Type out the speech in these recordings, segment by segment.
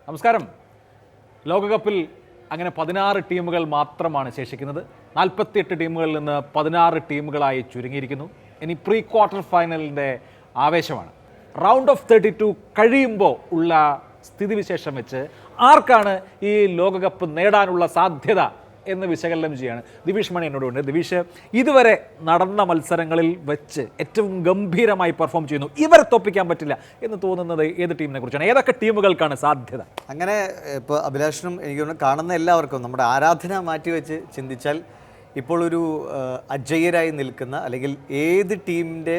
നമസ്കാരം. ലോകകപ്പിൽ അങ്ങനെ 16 ടീമുകൾ മാത്രമാണ് ശേഷിക്കുന്നത്. 48 ടീമുകളിൽ നിന്ന് 16 ടീമുകളായി ചുരുങ്ങിയിരിക്കുന്നു. ഇനി പ്രീ ക്വാർട്ടർ ഫൈനലിൻ്റെ ആവേശമാണ്. റൗണ്ട് ഓഫ് 32 കഴിയുമ്പോൾ ഉള്ള സ്ഥിതിവിശേഷം വെച്ച് ആർക്കാണ് ഈ ലോകകപ്പ് നേടാനുള്ള സാധ്യത എന്ന് വിശകലനം ചെയ്യാണ് ദിവിഷ് മണി എന്നോടുണ്ട്. ദിവിഷ്, ഇതുവരെ നടന്ന മത്സരങ്ങളിൽ വെച്ച് ഏറ്റവും ഗംഭീരമായി പെർഫോം ചെയ്യുന്നു, ഇവരെ തോൽപ്പിക്കാൻ പറ്റില്ല എന്ന് തോന്നുന്നത് ഏത് ടീമിനെ കുറിച്ചാണ്? ഏതൊക്കെ ടീമുകൾക്കാണ് സാധ്യത? അങ്ങനെ ഇപ്പോൾ അഭിലാഷനും എനിക്ക് കാണുന്ന എല്ലാവർക്കും നമ്മുടെ ആരാധന മാറ്റിവെച്ച് ചിന്തിച്ചാൽ ഇപ്പോൾ ഒരു അജയ്യരായി നിൽക്കുന്ന അല്ലെങ്കിൽ ഏത് ടീമിൻ്റെ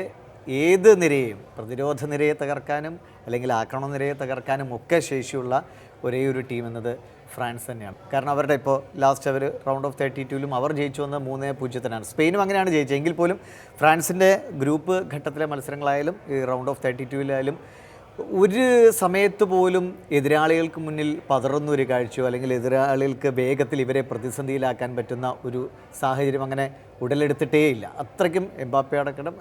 ഏത് നിരയെയും പ്രതിരോധ നിരയെ തകർക്കാനും അല്ലെങ്കിൽ ആക്രമണ നിരയെ തകർക്കാനും ഒക്കെ ശേഷിയുള്ള ഒരേ ഒരു ടീം എന്നത് ഫ്രാൻസ് തന്നെയാണ്. കാരണം അവരുടെ ഇപ്പോൾ ലാസ്റ്റ് അവർ റൗണ്ട് ഓഫ് 32-ലും അവർ ജയിച്ചു വന്ന 3-0 സ്പെയിനും അങ്ങനെയാണ് ജയിച്ചത്. എങ്കിൽ പോലും ഫ്രാൻസിൻ്റെ ഗ്രൂപ്പ് ഘട്ടത്തിലെ മത്സരങ്ങളായാലും ഈ റൗണ്ട് ഓഫ് 32-ലായാലും ഒരു സമയത്ത് പോലും എതിരാളികൾക്ക് മുന്നിൽ പതറുന്നൊരു കാഴ്ചയോ അല്ലെങ്കിൽ എതിരാളികൾക്ക് വേഗത്തിൽ ഇവരെ പ്രതിസന്ധിയിലാക്കാൻ പറ്റുന്ന ഒരു സാഹചര്യം അങ്ങനെ ഉടലെടുത്തിട്ടേയില്ല. അത്രയ്ക്കും എംബാപ്പെ അടക്കം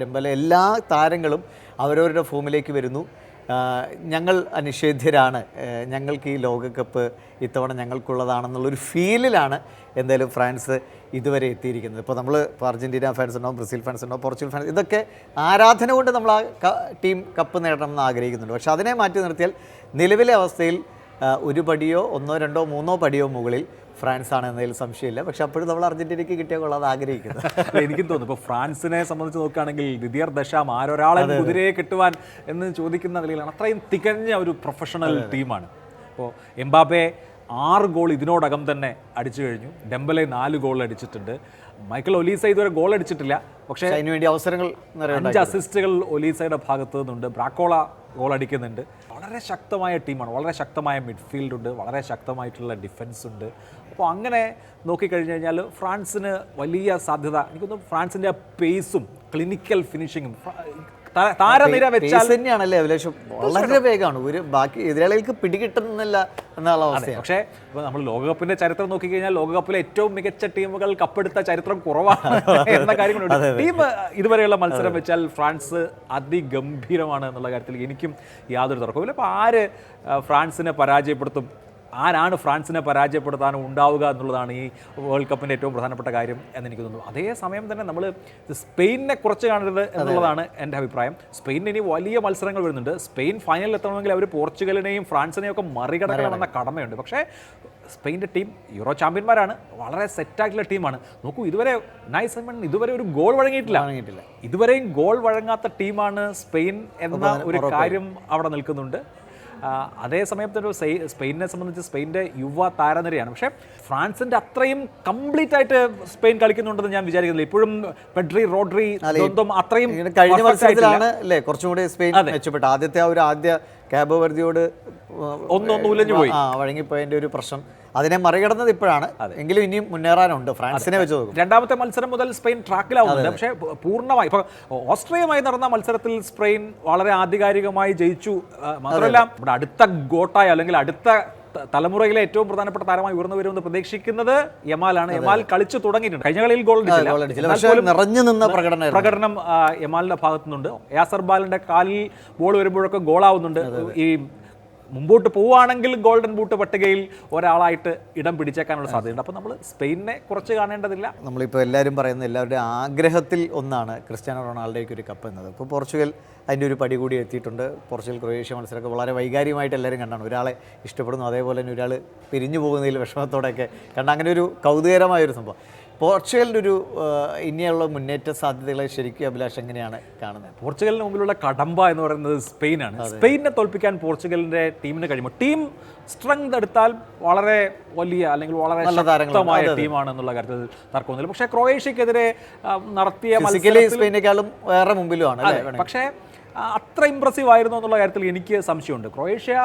ഡെമ്പലെ എല്ലാ താരങ്ങളും അവരവരുടെ ഫോമിലേക്ക് വരുന്നു. ഞങ്ങൾ അനിഷേധ്യരാണ്, ഞങ്ങൾക്ക് ഈ ലോകകപ്പ് ഇത്തവണ ഞങ്ങൾക്കുള്ളതാണെന്നുള്ളൊരു ഫീലിലാണ് എന്തായാലും ഫ്രാൻസ് ഇതുവരെ എത്തിയിരിക്കുന്നത്. ഇപ്പോൾ നമ്മൾ അർജൻറ്റീന ഫാൻസ് ഉണ്ടാവും, ബ്രസീൽ ഫാൻസ് ഉണ്ടാവും, പോർച്ചുഗൽ ഫാൻസ്, ഇതൊക്കെ ആരാധന കൊണ്ട് നമ്മൾ ആ ടീം കപ്പ് നേടണമെന്ന് ആഗ്രഹിക്കുന്നുണ്ട്. പക്ഷേ അതിനെ മാറ്റി നിർത്തിയാൽ നിലവിലെ അവസ്ഥയിൽ ഒരു പടിയോ 1, 2, 3 പടിയോ മുകളിൽ ഫ്രാൻസ് ആണ് എന്നതിൽ സംശയമില്ല. പക്ഷെ അപ്പോഴും നമ്മൾ അർജന്റീനയ്ക്ക് കിട്ടിയാൽ കൊള്ളാതെ ആഗ്രഹിക്കുന്നത്. എനിക്കും തോന്നുന്നു ഇപ്പോൾ ഫ്രാൻസിനെ സംബന്ധിച്ച് നോക്കുകയാണെങ്കിൽ ദിദിയർ ദശാം ആരൊരാളെ കുതിരയെ കിട്ടുവാൻ എന്ന് ചോദിക്കുന്ന നിലയിലാണ്. അത്രയും തികഞ്ഞ ഒരു പ്രൊഫഷണൽ ടീമാണ്. ഇപ്പോൾ എംബാപ്പെ 6 ഗോൾ ഇതിനോടകം തന്നെ അടിച്ചു കഴിഞ്ഞു. ഡെമ്പലെ 4 ഗോൾ അടിച്ചിട്ടുണ്ട്. മൈക്കൽ ഒലീസ ഇതുവരെ ഗോൾ അടിച്ചിട്ടില്ല, പക്ഷേ അതിന് വേണ്ടി അവസരങ്ങൾ 5 അസിസ്റ്റുകൾ ഒലീസയുടെ ഭാഗത്തു നിന്നുണ്ട്. ബ്രാക്കോള ഗോൾ അടിക്കുന്നുണ്ട്. വളരെ ശക്തമായ ടീമാണ്, വളരെ ശക്തമായ മിഡ്ഫീൽഡ് ഉണ്ട്, വളരെ ശക്തമായിട്ടുള്ള ഡിഫൻസ് ഉണ്ട്. അപ്പോൾ അങ്ങനെ നോക്കിക്കഴിഞ്ഞ് കഴിഞ്ഞാൽ ഫ്രാൻസിന് വലിയ സാധ്യത. എനിക്കൊന്ന് ഫ്രാൻസിൻ്റെ പേസും ക്ലിനിക്കൽ ഫിനിഷിങ്ങും താരനിര വെച്ചാൽ തന്നെയാണല്ലേ അഭിലാഷം, വളരെ വേഗമാണ്. ഒരു ബാക്കി എതിരാളികൾക്ക് പിടികിട്ടുന്നില്ല എന്നുള്ള അവസ്ഥ. പക്ഷേ ഇപ്പോൾ നമ്മൾ ലോകകപ്പിന്റെ ചരിത്രം നോക്കിക്കഴിഞ്ഞാൽ ലോകകപ്പിലെ ഏറ്റവും മികച്ച ടീമുകൾ കപ്പെടുത്ത ചരിത്രം കുറവാണ് എന്ന കാര്യങ്ങളുണ്ട്. ടീം ഇതുവരെയുള്ള മത്സരം വെച്ചാൽ ഫ്രാൻസ് അതിഗംഭീരമാണ് എന്നുള്ള കാര്യത്തിൽ എനിക്കും യാതൊരു തർക്കവുമില്ല. അപ്പോൾ ആര് ഫ്രാൻസിനെ പരാജയപ്പെടുത്തും, ആരാണ് ഫ്രാൻസിനെ പരാജയപ്പെടുത്താനും ഉണ്ടാവുക എന്നുള്ളതാണ് ഈ വേൾഡ് കപ്പിൻ്റെ ഏറ്റവും പ്രധാനപ്പെട്ട കാര്യം എന്നെനിക്ക് തോന്നുന്നു. അതേസമയം തന്നെ നമ്മൾ സ്പെയിനിനെ കുറച്ച് കാണരുത് എന്നുള്ളതാണ് എൻ്റെ അഭിപ്രായം. സ്പെയിനിന് ഇനി വലിയ മത്സരങ്ങൾ വരുന്നുണ്ട്. സ്പെയിൻ ഫൈനലിൽ എത്തണമെങ്കിൽ അവർ പോർച്ചുഗലിനെയും ഫ്രാൻസിനെയും ഒക്കെ മറികടക്കണമെന്ന കടമയുണ്ട്. പക്ഷേ സ്പെയിൻ്റെ ടീം യൂറോ ചാമ്പ്യന്മാരാണ്, വളരെ സെറ്റായിട്ടുള്ള ടീമാണ്. നോക്കൂ, ഇതുവരെ ഇതുവരെ ഒരു ഗോൾ വഴങ്ങിയിട്ടില്ല. ഇതുവരെയും ഗോൾ വഴങ്ങാത്ത ടീമാണ് സ്പെയിൻ എന്ന ഒരു കാര്യം അവിടെ നിൽക്കുന്നുണ്ട്. അതേസമയത്തൊരു സ്പെയിനെ സംബന്ധിച്ച് സ്പെയിൻ്റെ യുവ താരനിരയാണ്. പക്ഷേ ഫ്രാൻസിൻ്റെ അത്രയും കംപ്ലീറ്റ് ആയിട്ട് സ്പെയിൻ കളിക്കുന്നുണ്ടെന്ന് ഞാൻ വിചാരിക്കുന്നില്ല. ഇപ്പോഴും പെഡ്രി, റോഡ്രി അത്രയും കഴിഞ്ഞ മത്സരത്തിലാണ് അല്ലേ കുറച്ചും കൂടി സ്പെയിൻ മെച്ചപ്പെട്ട. ആദ്യ കാബോ വെർദിയോട് ഉലഞ്ഞു പോയി വഴങ്ങിപ്പോയതിൻ്റെ ഒരു പ്രശ്നം അതിനെ മറികടന്നത് ഇപ്പോഴാണ്. എങ്കിലും ഇനിയും മുന്നേറാനുണ്ട് ഫ്രാൻസിനെ വെച്ച് നോക്കും. രണ്ടാമത്തെ മത്സരം മുതൽ സ്പെയിൻ ട്രാക്കിലാവുന്നുണ്ട്. പക്ഷേ പൂർണ്ണമായി ഇപ്പോൾ ഓസ്ട്രിയയുമായി നടന്ന മത്സരത്തിൽ സ്പെയിൻ വളരെ ആധികാരികമായി ജയിച്ചു. മാത്രമല്ല ഇവിടെ അടുത്ത ഗോട്ടായ അല്ലെങ്കിൽ അടുത്ത തലമുറയിലെ ഏറ്റവും പ്രധാനപ്പെട്ട താരമായി ഉയർന്നു വരുമെന്ന് പ്രതീക്ഷിക്കുന്നത് യമാലാണ്. യമാൽ കളിച്ചു തുടങ്ങിയിട്ടുണ്ട്. കഴിഞ്ഞ കളിയിൽ ഗോൾ നിറഞ്ഞു നിന്ന പ്രകടനം യമാലിന്റെ ഭാഗത്തുനിന്നുണ്ട്. യാസർ ബാലിന്റെ കാലിൽ ബോൾ വരുമ്പോഴൊക്കെ ഗോളാവുന്നുണ്ട്. ഈ മുമ്പോട്ട് പോവുകയാണെങ്കിൽ ഗോൾഡൻ ബൂട്ട് പട്ടികയിൽ ഒരാളായിട്ട് ഇടം പിടിച്ചേക്കാനുള്ള സാധ്യതയുണ്ട്. അപ്പോൾ നമ്മൾ സ്പെയിനിനെ കുറച്ച് കാണേണ്ടതില്ല. നമ്മളിപ്പോൾ എല്ലാവരും പറയുന്ന എല്ലാവരുടെയും ആഗ്രഹത്തിൽ ഒന്നാണ് ക്രിസ്ത്യാനോ റൊണാൾഡോയ്ക്ക് ഒരു കപ്പ് എന്നത്. ഇപ്പോൾ പോർച്ചുഗൽ അതിൻ്റെ ഒരു പടി കൂടി എത്തിയിട്ടുണ്ട്. പോർച്ചുഗൽ ക്രൊയേഷ്യ മത്സരമൊക്കെ വളരെ വൈകാരികമായിട്ട് എല്ലാവരും കണ്ടാണ്. ഒരാളെ ഇഷ്ടപ്പെടുന്നു, അതേപോലെ തന്നെ ഒരാൾ പിരിഞ്ഞു പോകുന്നതിൽ വിഷമത്തോടെയൊക്കെ കണ്ട അങ്ങനെ ഒരു കൗതുകകരമായൊരു സംഭവം. പോർച്ചുഗലിൻ്റെ ഒരു ഇനിയുള്ള മുന്നേറ്റ സാധ്യതകളെ ശരിക്കും അഭിലാഷ് എങ്ങനെയാണ് കാണുന്നത്? പോർച്ചുഗലിന് മുമ്പിലുള്ള കടമ്പ എന്ന് പറയുന്നത് സ്പെയിനാണ്. സ്പെയിനെ തോൽപ്പിക്കാൻ പോർച്ചുഗലിൻ്റെ ടീമിന് കഴിയുമ്പോൾ ടീം സ്ട്രെങ്ത് എടുത്താൽ വളരെ വലിയ അല്ലെങ്കിൽ വളരെ ശക്തമായ ടീമാണെന്നുള്ള കാര്യത്തിൽ തർക്കമൊന്നുമില്ല. പക്ഷേ ക്രൊയേഷ്യക്കെതിരെ നടത്തിയ മത്സരത്തിൽ സ്പെയിനേക്കാളും വേറെ മുമ്പിലുമാണ്. പക്ഷേ അത്ര ഇംപ്രസീവ് ആയിരുന്നു എന്നുള്ള കാര്യത്തിൽ എനിക്ക് സംശയമുണ്ട്. ക്രൊയേഷ്യ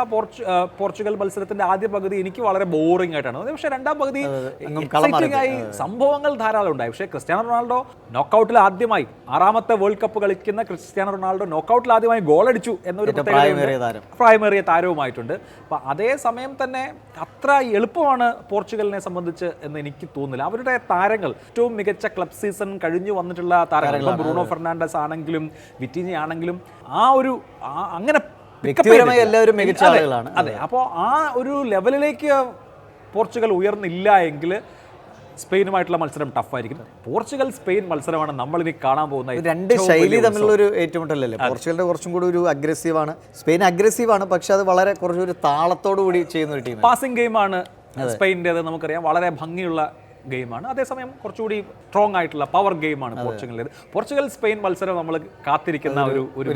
പോർച്ചുഗൽ മത്സരത്തിന്റെ ആദ്യ പകുതി എനിക്ക് വളരെ ബോറിംഗ് ആയിട്ടാണ്. പക്ഷേ രണ്ടാം പകുതി എക്സൈറ്റിംഗ് ആയി, സംഭവങ്ങൾ ധാരാളം ഉണ്ടായി. പക്ഷേ ക്രിസ്ത്യാനോ റൊണാൾഡോ നോക്കൌട്ടിൽ ആദ്യമായി 6ാമത്തെ വേൾഡ് കപ്പ് കളിക്കുന്ന ക്രിസ്ത്യാനോ റൊണാൾഡോ നോക്കൌട്ടിൽ ആദ്യമായി ഗോൾ അടിച്ചു എന്നൊരു പ്രായമേറിയ താരവുമായിട്ടുണ്ട്. അപ്പം അതേസമയം തന്നെ അത്ര എളുപ്പമാണ് പോർച്ചുഗലിനെ സംബന്ധിച്ച് എന്ന് എനിക്ക് തോന്നുന്നില്ല. അവരുടെ താരങ്ങൾ ഏറ്റവും മികച്ച ക്ലബ് സീസൺ കഴിഞ്ഞു വന്നിട്ടുള്ള താരങ്ങൾ, ബ്രൂണോ ഫെർണാണ്ടസ് ആണെങ്കിലും വിറ്റിനി ആണെങ്കിലും അങ്ങനെ വ്യക്തിപരമായി എല്ലാവരും മികച്ച ആളുകളാണ്. അതെ, അപ്പോൾ ആ ഒരു ലെവലിലേക്ക് പോർച്ചുഗൽ ഉയർന്നില്ല എങ്കിൽ സ്പെയിനുമായിട്ടുള്ള മത്സരം ടഫായിരിക്കും. പോർച്ചുഗൽ സ്പെയിൻ മത്സരമാണ് നമ്മളിനി കാണാൻ പോകുന്ന രണ്ട് ശൈലി തമ്മിലുള്ള ഒരു ഏറ്റുമുട്ടലല്ലേ. പോർച്ചുഗലിന്റെ കുറച്ചും കൂടി ഒരു അഗ്രസീവാണ്, സ്പെയിൻ അഗ്രസീവാണ്, പക്ഷെ അത് വളരെ കുറച്ചൊരു താളത്തോടു കൂടി ചെയ്യുന്ന ഒരു ടീം. പാസിംഗ് ഗെയിമാണ് സ്പെയിൻ്റേത്, നമുക്കറിയാം, വളരെ ഭംഗിയുള്ള ഗെയിമാണ്. അതേസമയം കുറച്ചുകൂടി സ്ട്രോങ് ആയിട്ടുള്ള പവർ ഗെയിമാണ് പോർച്ചുഗലിൻ്റേത്. പോർച്ചുഗൽ സ്പെയിൻ മത്സരം നമ്മൾ കാത്തിരിക്കുന്ന ഒരു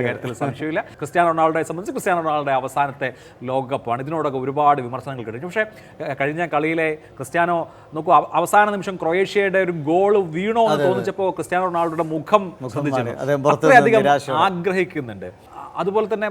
കാര്യത്തിൽ സംശയമില്ല. ക്രിസ്ത്യാനോ റൊണാൾഡോയെ സംബന്ധിച്ച് ക്രിസ്ത്യാനോ റൊണാൾഡോയുടെ അവസാനത്തെ ലോകകപ്പാണ്. ഇതിനോടൊക്കെ ഒരുപാട് വിമർശനങ്ങൾ കിട്ടും. പക്ഷേ കഴിഞ്ഞ കളിയിലെ ക്രിസ്ത്യാനോ നോക്കൂ, അവസാന നിമിഷം ക്രൊയേഷ്യയുടെ ഒരു ഗോൾ വീണോ എന്ന് തോന്നിച്ചപ്പോൾ ക്രിസ്ത്യാനോ റൊണാൾഡോയുടെ മുഖം അത്രയധികം ആഗ്രഹിക്കുന്നുണ്ട്. അതുപോലെ തന്നെ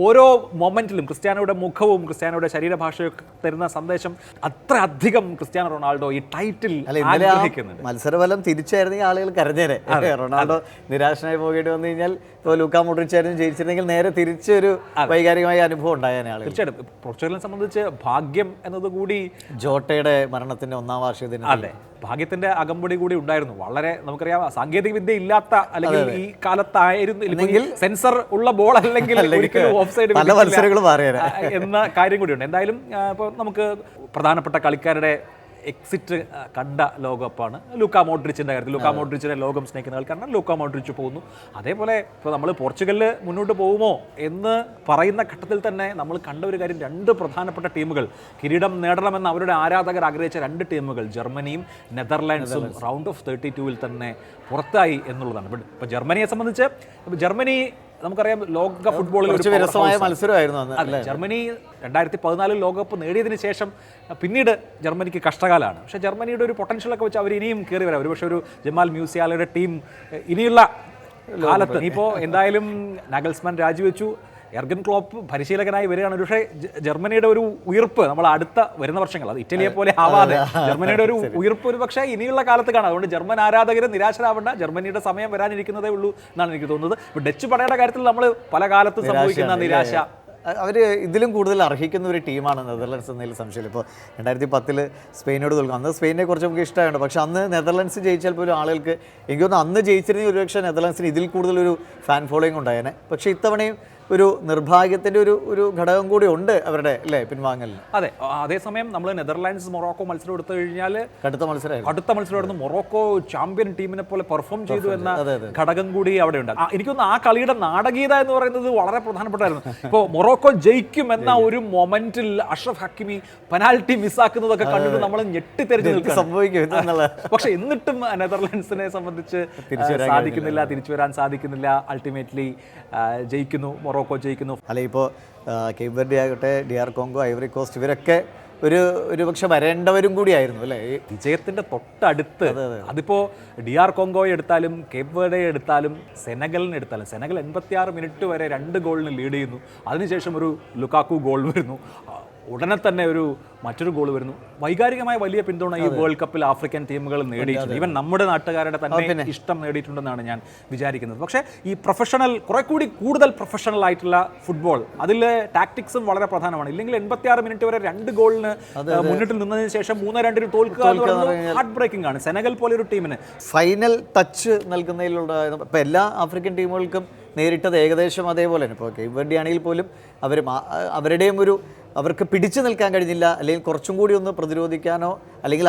ഓരോ മൊമെന്റിലും ക്രിസ്ത്യാനോയുടെ മുഖവും ക്രിസ്ത്യാനോയുടെ ശരീരഭാഷയൊക്കെ തരുന്ന സന്ദേശം അത്ര അധികം ക്രിസ്ത്യാനോ റൊണാൾഡോ ഈ ടൈറ്റിൽ ആഗ്രഹിക്കുന്നുണ്ട്. മത്സരഫലം തിരിച്ചായിരുന്നെങ്കിൽ ആളുകൾ കരഞ്ഞേരെ. റൊണാൾഡോ നിരാശനായി പോകേണ്ടി വന്നു കഴിഞ്ഞാൽ ഇപ്പോൾ ലൂക്കാ മോഡ്രിച്ചായിരുന്നു ജയിച്ചിരുന്നെങ്കിൽ നേരെ തിരിച്ചൊരു വൈകാരികമായ അനുഭവം ഉണ്ടായേനെ ആളുകൾ. തീർച്ചയായിട്ടും പോർച്ചുഗലിനെ സംബന്ധിച്ച് ഭാഗ്യം എന്നതുകൂടി ജോട്ടയുടെ മരണത്തിന്റെ 1ാം വാർഷികത്തിന് അതെ ഭാഗ്യത്തിന്റെ അകമ്പടി കൂടി ഉണ്ടായിരുന്നു. വളരെ നമുക്കറിയാം, സാങ്കേതിക വിദ്യ ഇല്ലാത്ത അല്ലെങ്കിൽ ഈ കാലത്തായിരുന്നു സെൻസർ ഉള്ള ബോൾ അല്ലെങ്കിൽ ഒരിക്കലും ഓഫ് സൈഡ് പല മത്സരങ്ങളും എന്ന കാര്യം കൂടിയുണ്ട്. എന്തായാലും ഇപ്പോൾ നമുക്ക് പ്രധാനപ്പെട്ട കളിക്കാരുടെ എക്സിറ്റ് കണ്ട ലോകകപ്പാണ് ലൂക്കാ മോഡ്രിച്ചിൻ്റെ കാര്യത്തിൽ. ലൂക്കാ മോഡ്രിച്ചിനെ ലോകം സ്നേഹിക്കുന്ന കളിക്കാരനാണ്. ലൂക്കാ മോഡ്രിച്ച് പോകുന്നു. അതേപോലെ ഇപ്പോൾ നമ്മൾ പോർച്ചുഗലിൽ മുന്നോട്ട് പോകുമോ എന്ന് പറയുന്ന ഘട്ടത്തിൽ തന്നെ നമ്മൾ കണ്ട ഒരു കാര്യം, രണ്ട് പ്രധാനപ്പെട്ട ടീമുകൾ കിരീടം നേടണമെന്ന് അവരുടെ ആരാധകർ ആഗ്രഹിച്ച രണ്ട് ടീമുകൾ ജർമ്മനിയും നെതർലാൻഡ്സും റൗണ്ട് ഓഫ് 32 തന്നെ പുറത്തായി എന്നുള്ളതാണ്. ഇപ്പോൾ ജർമ്മനിയെ സംബന്ധിച്ച് ജർമ്മനി നമുക്കറിയാം ലോക ഫുട്ബോളിൽ ഒരു മത്സരമായിരുന്നു. ജർമ്മനി 2014 ലോകകപ്പ് നേടിയതിന് ശേഷം പിന്നീട് ജർമ്മനിക്ക് കഷ്ടകാലമാണ്. പക്ഷേ ജർമ്മനിയുടെ ഒരു പൊട്ടൻഷ്യലൊക്കെ വെച്ച് അവർ ഇനിയും കയറി വരാം. ഒരുപക്ഷെ ഒരു ജമാൽ മ്യൂസിയാലയുടെ ടീം ഇനിയുള്ള കാലത്ത് ഇനിയിപ്പോൾ എന്തായാലും നാഗൽസ്മാൻ രാജിവെച്ചു, എർഗൻ ക്ലോപ്പ് പരിശീലകനായി വരികയാണ്. പക്ഷേ ജർമ്മനിയുടെ ഒരു ഉയർപ്പ് നമ്മൾ അടുത്ത വരുന്ന വർഷങ്ങൾ, അത് ഇറ്റലിയെ പോലെ ആവാതെ ജർമ്മനിയുടെ ഒരു ഉയർപ്പ് ഒരു പക്ഷേ ഇനിയുള്ള കാലത്ത് കാണാം. അതുകൊണ്ട് ജർമ്മൻ ആരാധകർ നിരാശരാവേണ്ട, ജർമ്മനിയുടെ സമയം വരാനിരിക്കുന്നതേ ഉള്ളൂ എന്നാണ് എനിക്ക് തോന്നുന്നത്. ഡച്ച് പടയുടെ കാര്യത്തിൽ നമ്മൾ പല കാലത്തും സംഭവിക്കുന്ന നിരാശ, അവർ ഇതിലും കൂടുതൽ അർഹിക്കുന്ന ഒരു ടീമാണ് നെതർലൻഡ്സ് എന്നതിൽ സംശയമില്ല. ഇപ്പോൾ 2010 സ്പെയിനോട് തോൽക്കും. അന്ന് സ്പെയിനെ കുറച്ച് നമുക്ക് ഇഷ്ടമായുണ്ട്. പക്ഷേ അന്ന് നെതർലൻഡ്സ് ജയിച്ചാൽ പോലും ആളുകൾക്ക് എനിക്ക് തോന്നുന്നു അന്ന് ജയിച്ചിരുന്നെങ്കിൽ ഒരുപക്ഷെ നെതർലൻഡ്സിന് ഇതിൽ കൂടുതലൊരു ഫാൻ ഫോളോയിങ് ഉണ്ടായേനെ. പക്ഷേ ഇത്തവണയും ഒരു നിർഭാഗ്യത്തിൻ്റെ ഒരു ഘടകം കൂടി ഉണ്ട് അവരുടെ അല്ലേ പിൻവാങ്ങലിന്. അതെ, അതേസമയം നമ്മൾ നെതർലാൻഡ്സ് മൊറോക്കോ മത്സരം എടുത്തു കഴിഞ്ഞാൽ കടുത്ത മത്സരമായിരുന്നു. മൊറോക്കോ ചാമ്പ്യൻ ടീമിനെ പോലെ പെർഫോം ചെയ്തു എന്ന ഘടകം കൂടി അവിടെ ഉണ്ട്. എനിക്കൊന്ന് ആ കളിയുടെ നാടകീയത എന്ന് പറയുന്നത് വളരെ പ്രധാനപ്പെട്ടായിരുന്നു. ഇപ്പോൾ മൊറോക്കോ ജയിക്കും എന്ന ഒരു മൊമെന്റിൽ അഷ്റഫ് ഹക്കിമി പെനാൽറ്റി മിസ്സാക്കുന്നതൊക്കെ കണ്ടിട്ട് നമ്മൾ ഞെട്ടിത്തെറിച്ച് സംഭവിക്കും. പക്ഷെ എന്നിട്ടും നെതർലാൻഡ്സിനെ സംബന്ധിച്ച് തിരിച്ചു വരാൻ സാധിക്കുന്നില്ല. അൾട്ടിമേറ്റ്ലി ജയിക്കുന്നു, മൊറോക്കോ ജയിക്കുന്നു. അല്ല, ഇപ്പോൾ കേപ്പ് വെർഡെ ആകട്ടെ, DR കോങ്കോ, ഐവറി കോസ്റ്റ്, ഇവരൊക്കെ ഒരു പക്ഷെ വരേണ്ടവരും കൂടിയായിരുന്നു അല്ലേ വിജയത്തിന്റെ തൊട്ടടുത്ത്. അതിപ്പോൾ DR കോങ്കോയെ എടുത്താലും കേപ്പ് വെർഡെ എടുത്താലും സെനഗലിനെ എടുത്താലും സെനഗൽ 86 മിനിറ്റ് വരെ 2 ഗോളിന് ലീഡ് ചെയ്യുന്നു. അതിനുശേഷം ഒരു ലുക്കാക്കു ഗോൾ വരുന്നു, ഉടനെ തന്നെ മറ്റൊരു ഗോൾ വരുന്നു. വൈകാരികമായ വലിയ പിന്തുണ ഈ വേൾഡ് കപ്പിൽ ആഫ്രിക്കൻ ടീമുകൾ നേടിയിട്ടുണ്ട്. ഈവൻ നമ്മുടെ നാട്ടുകാരുടെ തന്നെ ഇഷ്ടം നേടിയിട്ടുണ്ടെന്നാണ് ഞാൻ വിചാരിക്കുന്നത്. പക്ഷേ ഈ കുറെ കൂടി കൂടുതൽ പ്രൊഫഷണൽ ആയിട്ടുള്ള ഫുട്ബോൾ, അതിൽ ടാക്ടിക്സും വളരെ പ്രധാനമാണ്. ഇല്ലെങ്കിൽ 86 മിനിറ്റ് വരെ 2 ഗോളിന് മുന്നിട്ട് നിന്നതിന് ശേഷം 3-2 തോൽക്കുക എന്ന് പറയുന്നത് ഹാർട്ട് ബ്രേക്കിംഗ് ആണ് സെനഗൽ പോലെ ഒരു ടീമിന്. ഫൈനൽ ടച്ച് നൽകുന്നതിലുള്ള ഇപ്പോൾ എല്ലാ ആഫ്രിക്കൻ ടീമുകൾക്കും നേരിട്ടത് ഏകദേശം അതേപോലെ തന്നെ. ഇപ്പോൾ കേപ്പ് വെർഡെ ആണെങ്കിൽ പോലും അവരുടെയും അവർക്ക് പിടിച്ചു നിൽക്കാൻ കഴിഞ്ഞില്ല, അല്ലെങ്കിൽ കുറച്ചും കൂടി ഒന്ന് പ്രതിരോധിക്കാനോ അല്ലെങ്കിൽ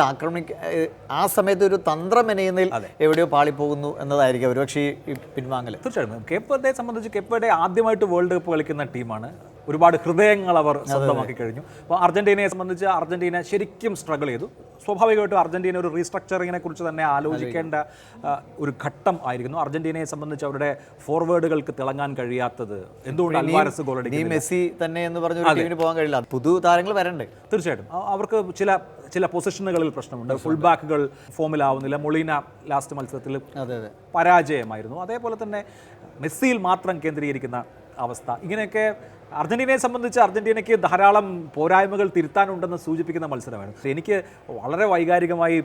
ആ സമയത്ത് ഒരു തന്ത്രം മെനയുന്നതിൽ എവിടെയോ പാളിപ്പോകുന്നു എന്നതായിരിക്കും ഒരുപക്ഷെ ഈ പിൻവാങ്ങൽ. തീർച്ചയായിട്ടും കേപ്പ് വെർഡയെ സംബന്ധിച്ച് കേപ്പ് വെർഡെ ആദ്യമായിട്ട് വേൾഡ് കപ്പ് കളിക്കുന്ന ടീമാണ്. ഒരുപാട് ഹൃദയങ്ങൾ അവർ സ്വന്തമാക്കി കഴിഞ്ഞു. അപ്പോൾ അർജന്റീനയെ സംബന്ധിച്ച് അർജന്റീന ശരിക്കും സ്ട്രഗിൾ ചെയ്തു. സ്വാഭാവികമായിട്ടും അർജന്റീന ഒരു റീസ്ട്രക്ചറിങ്ങിനെ കുറിച്ച് തന്നെ ആലോചിക്കേണ്ട ഒരു ഘട്ടം ആയിരുന്നു. അർജന്റീനയെ സംബന്ധിച്ച് അവരുടെ ഫോർവേഡുകൾക്ക് തിളങ്ങാൻ കഴിയാത്തത് എന്തുകൊണ്ട് അൽവാരസ് ഗോൾ അടിക്കുന്നു, മെസ്സി തന്നെ എന്ന് പറഞ്ഞ ഒരു ടീമിന് പോകാൻ കഴിയില്ല, പുതു താരങ്ങൾ വരണ്ടേ. തീർച്ചയായിട്ടും അവർക്ക് ചില പൊസിഷനുകളിൽ പ്രശ്നമുണ്ട്. ഫുൾ ബാക്കുകൾ ഫോമിലാവുന്നില്ല. മൊളീന ലാസ്റ്റ് മത്സരത്തിൽ പരാജയമായിരുന്നു. അതേപോലെ തന്നെ മെസ്സിയിൽ മാത്രം കേന്ദ്രീകരിക്കുന്ന അവസ്ഥ. ഇങ്ങനെയൊക്കെ അർജന്റീനയെ സംബന്ധിച്ച് അർജന്റീനയ്ക്ക് ധാരാളം പോരായ്മകൾ തിരുത്താനുണ്ടെന്ന് സൂചിപ്പിക്കുന്ന മത്സരമായിരുന്നു. എനിക്ക് വളരെ വൈകാരികമായി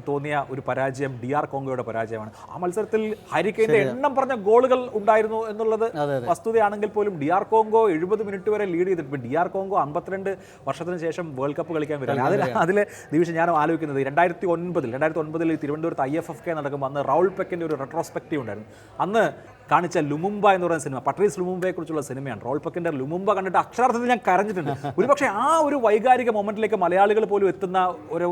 തോന്നിയ ഒരു പരാജയം DR കോങ്കോയുടെ പരാജയമാണ്. ആ മത്സരത്തിൽ ഹാരി കെയ്ന്റെ എണ്ണം പറഞ്ഞ ഗോളുകൾ ഉണ്ടായിരുന്നു എന്നുള്ളത് വസ്തുതയാണെങ്കിൽ പോലും DR കോങ്കോ 70 മിനിറ്റ് വരെ ലീഡ് ചെയ്തിട്ടുണ്ട്. DR കോങ്കോ 52 വർഷത്തിന് ശേഷം വേൾഡ് കപ്പ് കളിക്കാൻ വരികയാണ്. അതിൽ നിമിഷം ഞാൻ ആലോചിക്കുന്നത് 2009 തിരുവനന്തപുരത്ത് IFFK നടക്കുമ്പോൾ അന്ന് റൗൾ പെക്കിൻ്റെ ഒരു റെട്രോസ്പെക്റ്റീവ് ഉണ്ടായിരുന്നു. അന്ന് കാണിച്ച ലുമുംബ എന്ന് പറയുന്ന സിനിമ, പട്രീസ് ലുമുംബയെ കുറിച്ചുള്ള സിനിമയാണ്. റോൾ പെക്കിൻ്റെ ലുമുംബ കണ്ടിട്ട് അക്ഷരാർത്ഥത്തിൽ ഞാൻ കരഞ്ഞിട്ടുണ്ട്. ഒരുപക്ഷെ ആ ഒരു വൈകാരിക മൊമെന്റിലേക്ക് മലയാളികൾ പോലും എത്തുന്ന ഒരു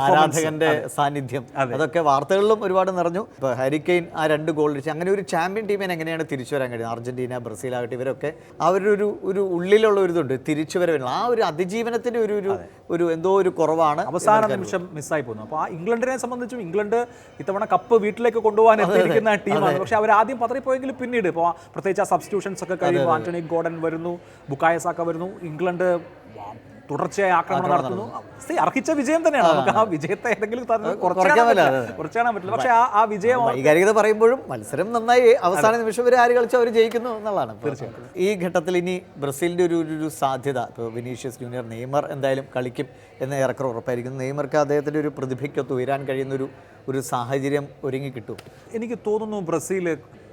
ആരാധകന്റെ സാന്നിധ്യം അതൊക്കെ വാർത്തകളിലും ഒരുപാട് നിറഞ്ഞു. ഇപ്പോൾ ഹാരി കെയ്ൻ ആ 2 ഗോൾ അടിച്ചു. അങ്ങനെ ഒരു ചാമ്പ്യൻ ടീമിനെ എങ്ങനെയാണ് തിരിച്ചു വരാൻ കഴിയുന്നത്? അർജന്റീന, ബ്രസീൽ ആകട്ടെ, ഇവരൊക്കെ ഒരു ഉള്ളിലുള്ള ഒരു ഇതുണ്ട്, തിരിച്ചു വരവില്ല. ആ ഒരു അതിജീവനത്തിന്റെ ഒരു എന്തോ ഒരു കുറവാണ് അവസാന നിമിഷം മിസ്സായി പോകുന്നു. അപ്പോൾ ആ ഇംഗ്ലണ്ടിനെ സംബന്ധിച്ചും ഇംഗ്ലണ്ട് ഇത്തവണ കപ്പ് വീട്ടിലേക്ക് കൊണ്ടുപോകാൻ എത്തിയിരിക്കുന്ന ടീമാണ്. പക്ഷേ അവർ ആദ്യം പതറിപ്പോയെങ്കിലും പിന്നീട് ഇപ്പോൾ പ്രത്യേകിച്ച് ആ സബ്സ്റ്റിറ്റ്യൂഷൻസ് ഒക്കെ കഴിയുമ്പോൾ ആന്റണി ഗോർഡൻ വരുന്നു, ബുക്കായ സാക്ക വരുന്നു, ഇംഗ്ലണ്ട് തുടർച്ചയായി ആക്രമണം നടത്തുന്നു. അർഹിച്ച വിജയം തന്നെയാണ്. നമുക്ക് ആ വിജയത്തെ ഏതെങ്കിലും കുറച്ചാൻ പറ്റില്ല. പക്ഷേ ആ വിജയം വൈകാരികത പറയുമ്പോഴും മത്സരം നന്നായി അവസാന നിമിഷം വരെ ആര് കളിച്ചാൽ അവർ ജയിക്കുന്നു എന്നുള്ളതാണ് തീർച്ചയായിട്ടും. ഈ ഘട്ടത്തിൽ ഇനി ബ്രസീലിൻ്റെ ഒരു സാധ്യത, ഇപ്പോൾ വിനീഷ്യസ് ജൂനിയർ, നെയ്മർ എന്തായാലും കളിക്കും എന്ന് ഏറെക്കുറെ ഉറപ്പായിരിക്കുന്നു. നെയ്മർക്ക് അദ്ദേഹത്തിൻ്റെ ഒരു പ്രതിഭയ്ക്കൊത്ത് ഉയരാൻ കഴിയുന്ന ഒരു സാഹചര്യം ഒരുങ്ങി കിട്ടും. എനിക്ക് തോന്നുന്നു ബ്രസീൽ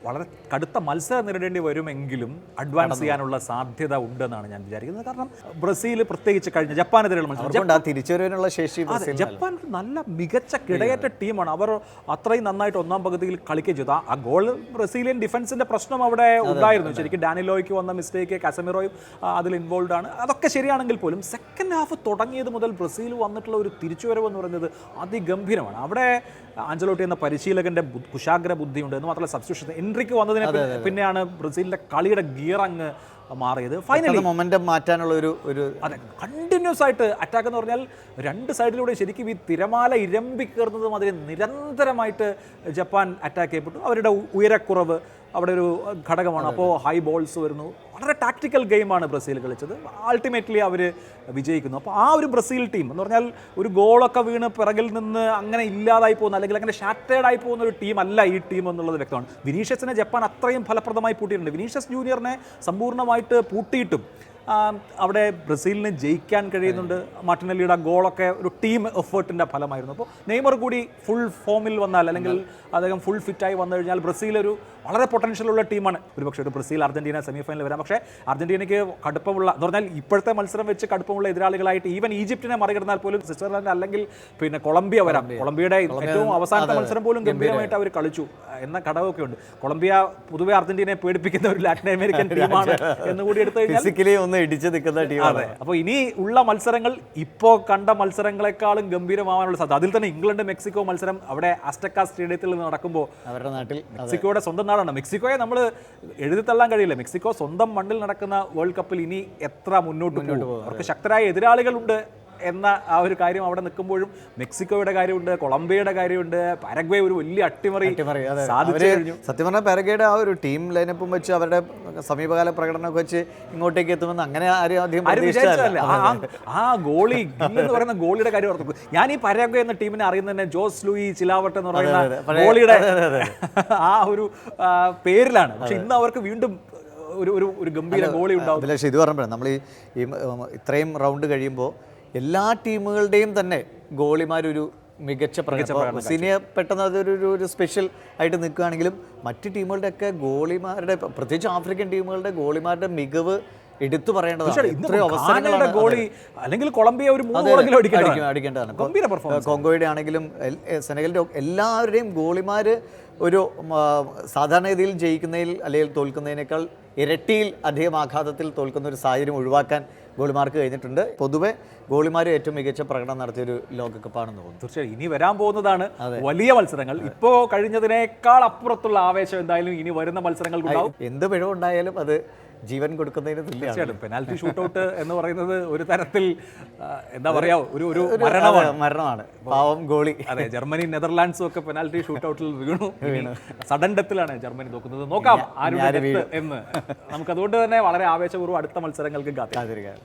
വളരെ കടുത്ത മത്സരം നേരിടേണ്ടി വരുമെങ്കിലും അഡ്വാൻസ് ചെയ്യാനുള്ള സാധ്യത ഉണ്ടെന്നാണ് ഞാൻ വിചാരിക്കുന്നത്. കാരണം ബ്രസീൽ പ്രത്യേകിച്ച് കഴിഞ്ഞ ജപ്പാനെതിരെയുള്ള മത്സരം തിരിച്ചുവരാനുള്ള ശേഷി, ജപ്പാൻ നല്ല മികച്ച കിടയേറ്റ ടീമാണ്. അവർ അത്രയും നന്നായിട്ട് ഒന്നാം പകുതിയിൽ കളിക്കുകയും ചെയ്തു. ആ ഗോൾ ബ്രസീലിയൻ ഡിഫൻസിന്റെ പ്രശ്നം അവിടെ ഉണ്ടായിരുന്നു. ശരിക്കും ഡാനിലോയ്ക്ക് വന്ന മിസ്റ്റേക്ക്, കാസമിറോയും അതിൽ ഇൻവോൾവ് ആണ്. അതൊക്കെ ശരിയാണെങ്കിൽ പോലും സെക്കൻഡ് ഹാഫ് തുടങ്ങിയത് മുതൽ ബ്രസീൽ വന്നിട്ടുള്ള ഒരു തിരിച്ചുവരവ് എന്ന് പറയുന്നത് അതിഗംഭീരമാണ്. അവിടെ ആഞ്ചലോട്ടി എന്ന പരിശീലകന്റെ കുശാഗ്ര ബുദ്ധിയുണ്ട്. എന്ന് മാത്രമല്ല സബ്സ്റ്റിറ്റ്യൂഷൻ എൻട്രിക്ക് വന്നതിന് പിന്നെയാണ് ബ്രസീലിന്റെ കളിയുടെ ഗിയർ അങ്ങ് മാറിയത്. ഫൈനലി മൊമെന്റം മാറ്റാനുള്ള ഒരു അതെ, കണ്ടിന്യൂസ് ആയിട്ട് അറ്റാക്ക് എന്ന് പറഞ്ഞാൽ 2 സൈഡിലൂടെ ശരിക്കും ഈ തിരമാല ഇരമ്പി കയറുന്നതും അതിന് നിരന്തരമായിട്ട് ജപ്പാൻ അറ്റാക്ക് ചെയ്യപ്പെട്ടു. അവരുടെ ഉയരക്കുറവ് അവിടെ ഒരു ഘടകമാണ്. അപ്പോൾ ഹൈ ബോൾസ് വരുന്നു. വളരെ ടാക്ടിക്കൽ ഗെയിമാണ് ബ്രസീൽ കളിച്ചത്. അൾട്ടിമേറ്റ്ലി അവർ വിജയിക്കുന്നു. അപ്പോൾ ആ ഒരു ബ്രസീൽ ടീം എന്ന് പറഞ്ഞാൽ ഒരു ഗോളൊക്കെ വീണ് പിറകിൽ നിന്ന് അങ്ങനെ ഇല്ലാതായി പോകുന്ന അല്ലെങ്കിൽ അങ്ങനെ ഷാറ്റേഡായി പോകുന്ന ഒരു ടീം അല്ല ഈ ടീം എന്നുള്ളത് വ്യക്തമാണ്. വിനീഷ്യസിനെ ജപ്പാൻ അത്രയും ഫലപ്രദമായി പൂട്ടിയിട്ടുണ്ട്. വിനീഷ്യസ് ജൂനിയറിനെ സമ്പൂർണ്ണമായിട്ട് പൂട്ടിയിട്ടും അവിടെ ബ്രസീലിന് ജയിക്കാൻ കഴിയുന്നുണ്ട്. മാർട്ടിനെല്ലിയുടെ ഗോളൊക്കെ ഒരു ടീം എഫേർട്ടിൻ്റെ ഫലമായിരുന്നു. അപ്പോൾ നെയ്മർ കൂടി ഫുൾ ഫോമിൽ വന്നാൽ അല്ലെങ്കിൽ അദ്ദേഹം ഫുൾ ഫിറ്റായി വന്നു കഴിഞ്ഞാൽ ബ്രസീൽ ഒരു വളരെ പൊട്ടൻഷ്യലുള്ള ടീമാണ്. ഒരുപക്ഷെ ഒരു ബ്രസീൽ അർജന്റീന സെമിഫൈനലിൽ വരാം. പക്ഷേ അർജന്റീനയ്ക്ക് കടുപ്പമുള്ള എന്ന് പറഞ്ഞാൽ ഇപ്പോഴത്തെ മത്സരം വെച്ച് കടുപ്പമുള്ള എതിരാളികളായിട്ട് ഈവൻ ഈജിപ്തിനെ മറികടന്നാൽ പോലും സ്വിറ്റ്സർലൻഡ് അല്ലെങ്കിൽ പിന്നെ കൊളംബിയ വരാം. കൊളംബിയയുടെ ഏറ്റവും അവസാനത്തെ മത്സരം പോലും ഗംഭീരമായിട്ട് അവർ കളിച്ചു എന്ന ഘടകമൊക്കെ ഉണ്ട്. കൊളംബിയ പൊതുവെ അർജന്റീനയെ പേടിപ്പിക്കുന്ന ഒരു ലാറ്റിൻ അമേരിക്കൻ ടീമാണ് എന്നുകൂടി എടുത്തു കഴിഞ്ഞാൽ ഇടിച്ചു നിൽക്കുന്ന ടീമാണ്. അപ്പോൾ ഇനി ഉള്ള മത്സരങ്ങൾ ഇപ്പോൾ കണ്ട മത്സരങ്ങളെക്കാളും ഗംഭീരമാവാനുള്ള സാധ്യത. അതിൽ തന്നെ ഇംഗ്ലണ്ട് മെക്സിക്കോ മത്സരം അവിടെ അസ്റ്റക്ക സ്റ്റേഡിയത്തിൽ നടക്കുമ്പോൾ അവരുടെ നാട്ടിൽ മെക്സിക്കോയുടെ സ്വന്തം നാടാണ്. മെക്സിക്കോയെ നമ്മൾ എഴുതിത്തള്ളാൻ കഴിയില്ല. മെക്സിക്കോ സ്വന്തം മണ്ണിൽ നടക്കുന്ന വേൾഡ് കപ്പിൽ ഇനി എത്ര മുന്നോട്ട് പോകും. അവർക്ക് ശക്തരായ എതിരാളികളുണ്ട് എന്ന ആ ഒരു കാര്യം അവിടെ നിൽക്കുമ്പോഴും മെക്സിക്കോയുടെ കാര്യമുണ്ട്, കൊളംബിയയുടെ കാര്യമുണ്ട്, പാരഗ്വേ ഒരു വലിയ അട്ടിമറി സാധിച്ചു കഴിഞ്ഞു. സത്യം പറഞ്ഞാൽ പാരഗ്വേയുടെ ആ ഒരു ടീം ലൈനപ്പും വെച്ച് അവരുടെ സമീപകാല പ്രകടനമൊക്കെ വെച്ച് ഇങ്ങോട്ടേക്ക് എത്തുമെന്ന് അങ്ങനെ ആരും വിചാരിച്ചതല്ല. ആ ഗോളി എന്ന് പറയുന്ന ഗോളിയുടെ കാര്യം ഓർത്തു. ഞാൻ ഈ പാരഗ്വേ എന്ന ടീമിനെ അറിയുന്നത് തന്നെ ജോസ് ലൂയി ചിലാവട്ടെ എന്ന് പറയുന്ന ഗോളിയുടെ ആ ഒരു പേരിലാണ്. പക്ഷെ ഇന്ന് അവർക്ക് വീണ്ടും ഒരു ഗംഭീര ഗോളി ഉണ്ടാവും. ഇത് പറഞ്ഞപ്പോഴാണ് നമ്മൾ ഈ ഇത്രയും റൗണ്ട് കഴിയുമ്പോൾ എല്ലാ ടീമുകളുടെയും തന്നെ ഗോളിമാരൊരു മികച്ച പ്രകടനം. സീനിയ പെട്ടെന്ന് അതൊരു സ്പെഷ്യൽ ആയിട്ട് നിൽക്കുകയാണെങ്കിലും മറ്റ് ടീമുകളുടെയൊക്കെ ഗോളിമാരുടെ, പ്രത്യേകിച്ച് ആഫ്രിക്കൻ ടീമുകളുടെ ഗോളിമാരുടെ മികവ് എടുത്തു പറയേണ്ടതാണ്. ഗോളി അല്ലെങ്കിൽ കൊളംബിയ ഒരു 3 ഗോളെങ്കിലും അടിക്കേണ്ടതാണ്. ഗംഭീര കോങ്കോയുടെ ആണെങ്കിലും സെനഗലിൻ്റെ എല്ലാവരുടെയും ഗോളിമാർ ഒരു സാധാരണഗതിയിൽ ജയിക്കുന്നതിൽ അല്ലെങ്കിൽ തോൽക്കുന്നതിനേക്കാൾ ഇരട്ടിയിൽ അധികം ആഘാതത്തിൽ തോൽക്കുന്ന ഒരു സാഹചര്യം ഒഴിവാക്കാൻ ഗോളിമാർക്ക് കഴിഞ്ഞിട്ടുണ്ട്. പൊതുവെ ഗോളിമാർ ഏറ്റവും മികച്ച പ്രകടനം നടത്തിയൊരു ലോകകപ്പാണെന്ന് തോന്നുന്നു. തീർച്ചയായും ഇനി വരാൻ പോകുന്നതാണ് വലിയ മത്സരങ്ങൾ. ഇപ്പോൾ കഴിഞ്ഞതിനേക്കാൾ അപ്പുറത്തുള്ള ആവേശം എന്തായാലും ഇനി വരുന്ന മത്സരങ്ങൾക്കുണ്ടാവും. എന്ത് പിഴവുണ്ടായാലും അത് ജീവൻ കൊടുക്കുന്നതിന് തുല്യമാണ്. പെനാൽറ്റി ഷൂട്ടൗട്ട് എന്ന് പറയുന്നത് ഒരു തരത്തിൽ എന്താ പറയാ ഒരു മരണമാണ്. പാവം ഗോളി. അതെ, ജർമ്മനി നെതർലാൻഡ്സും ഒക്കെ പെനാൽറ്റി ഷൂട്ടൗട്ടിൽ വീണു. സഡൻ ഡെത്തിലാണ് ജർമ്മനി നോക്കുന്നത്. നോക്കാം ആരുടെ എന്ന്. നമുക്ക് അതുകൊണ്ട് തന്നെ വളരെ ആവേശപൂർവ്വം അടുത്ത മത്സരങ്ങൾക്ക് കാത്തിരിക്കാം.